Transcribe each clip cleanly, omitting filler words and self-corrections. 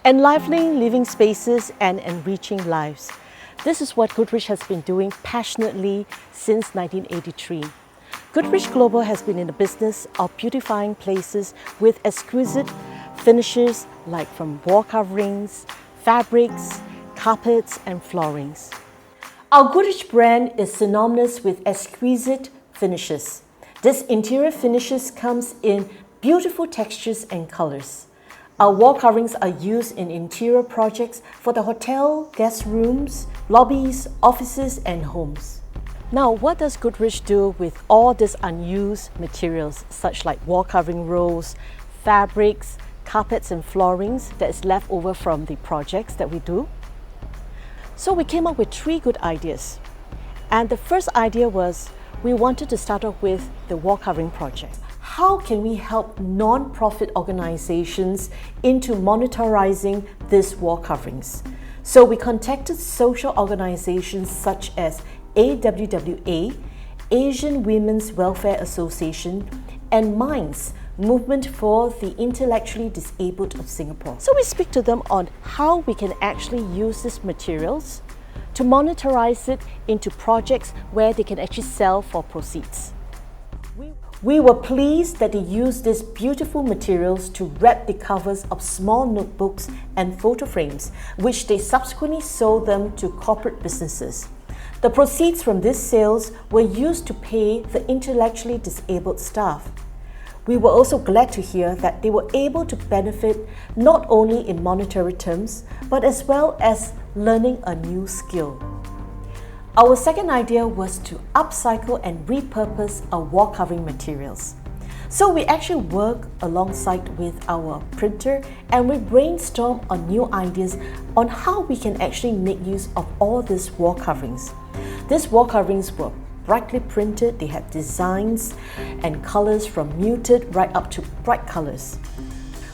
Enlivening living spaces and enriching lives. This is what Goodrich has been doing passionately since 1983. Goodrich Global has been in the business of beautifying places with exquisite finishes like from wall coverings, fabrics, carpets and floorings. Our Goodrich brand is synonymous with exquisite finishes. This interior finishes comes in beautiful textures and colors. Our wall coverings are used in interior projects for the hotel, guest rooms, lobbies, offices and homes. Now, what does Goodrich do with all these unused materials such like wall covering rolls, fabrics, carpets and floorings that is left over from the projects that we do? So we came up with 3 good ideas. And the first idea was we wanted to start off with the wall covering project. How can we help non-profit organizations into monetizing these wall coverings? So we contacted social organizations such as AWWA, Asian Women's Welfare Association, and MINDS, Movement for the Intellectually Disabled of Singapore. So we speak to them on how we can actually use these materials to monetize it into projects where they can actually sell for proceeds. We were pleased that they used these beautiful materials to wrap the covers of small notebooks and photo frames, which they subsequently sold them to corporate businesses. The proceeds from these sales were used to pay the intellectually disabled staff. We were also glad to hear that they were able to benefit not only in monetary terms, but as well as learning a new skill. Our second idea was to upcycle and repurpose our wall covering materials. So we actually work alongside with our printer and we brainstorm on new ideas on how we can actually make use of all these wall coverings. These wall coverings were brightly printed, they had designs and colors from muted right up to bright colors.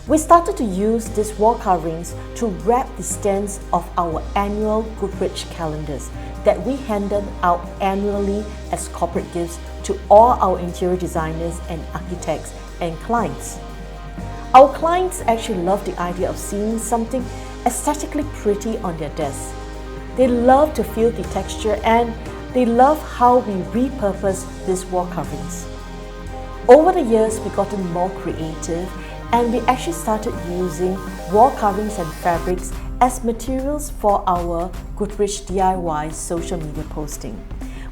We started to use these wall coverings to wrap the stands of our annual Goodrich calendars that we handed out annually as corporate gifts to all our interior designers and architects and clients. Our clients actually love the idea of seeing something aesthetically pretty on their desks. They love to feel the texture and they love how we repurpose these wall coverings. Over the years, we gotten more creative and we actually started using wall coverings and fabrics as materials for our Goodrich DIY social media posting.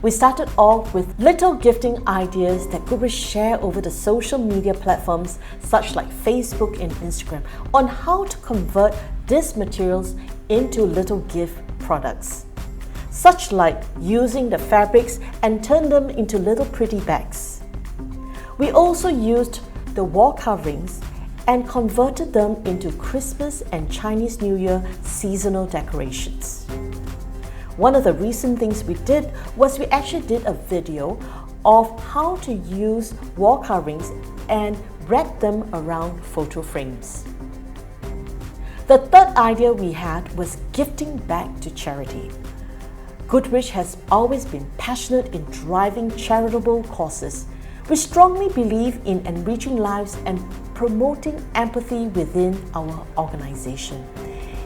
We started off with little gifting ideas that Goodrich share over the social media platforms such like Facebook and Instagram on how to convert these materials into little gift products, such like using the fabrics and turn them into little pretty bags. We also used the wall coverings and converted them into Christmas and Chinese New Year seasonal decorations. One of the recent things we did was we actually did a video of how to use wall coverings and wrap them around photo frames. The third idea we had was gifting back to charity. Goodrich has always been passionate in driving charitable causes. We strongly believe in enriching lives and promoting empathy within our organization.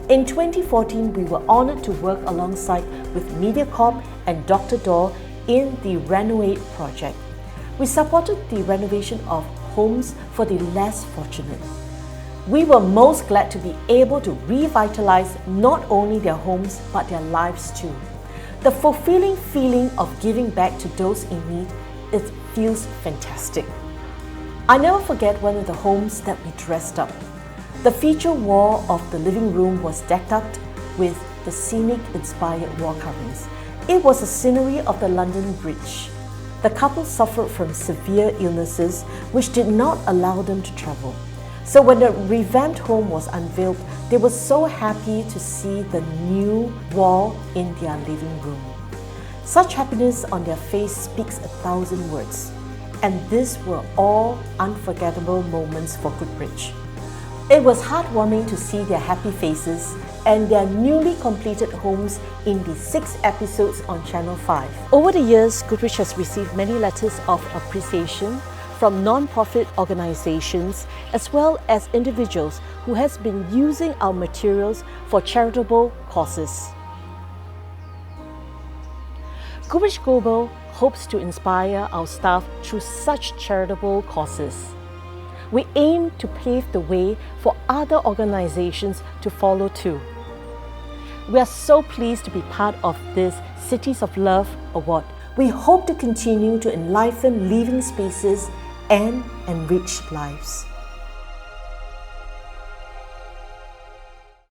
In 2014, we were honored to work alongside with MediaCorp and Dr. Door in the RenoAID project. We supported the renovation of homes for the less fortunate. We were most glad to be able to revitalize not only their homes but their lives too. The fulfilling feeling of giving back to those in need, it feels fantastic. I never forget one of the homes that we dressed up. The feature wall of the living room was decked out with the scenic-inspired wall coverings. It was a scenery of the London Bridge. The couple suffered from severe illnesses which did not allow them to travel. So when the revamped home was unveiled, they were so happy to see the new wall in their living room. Such happiness on their face speaks 1,000 words. And these were all unforgettable moments for Goodrich. It was heartwarming to see their happy faces and their newly completed homes in the 6 episodes on Channel 5. Over the years, Goodrich has received many letters of appreciation from non-profit organizations as well as individuals who has been using our materials for charitable causes. Goodrich Global hopes to inspire our staff through such charitable causes. We aim to pave the way for other organizations to follow too. We are so pleased to be part of this Cities of Love Award. We hope to continue to enliven living spaces and enrich lives.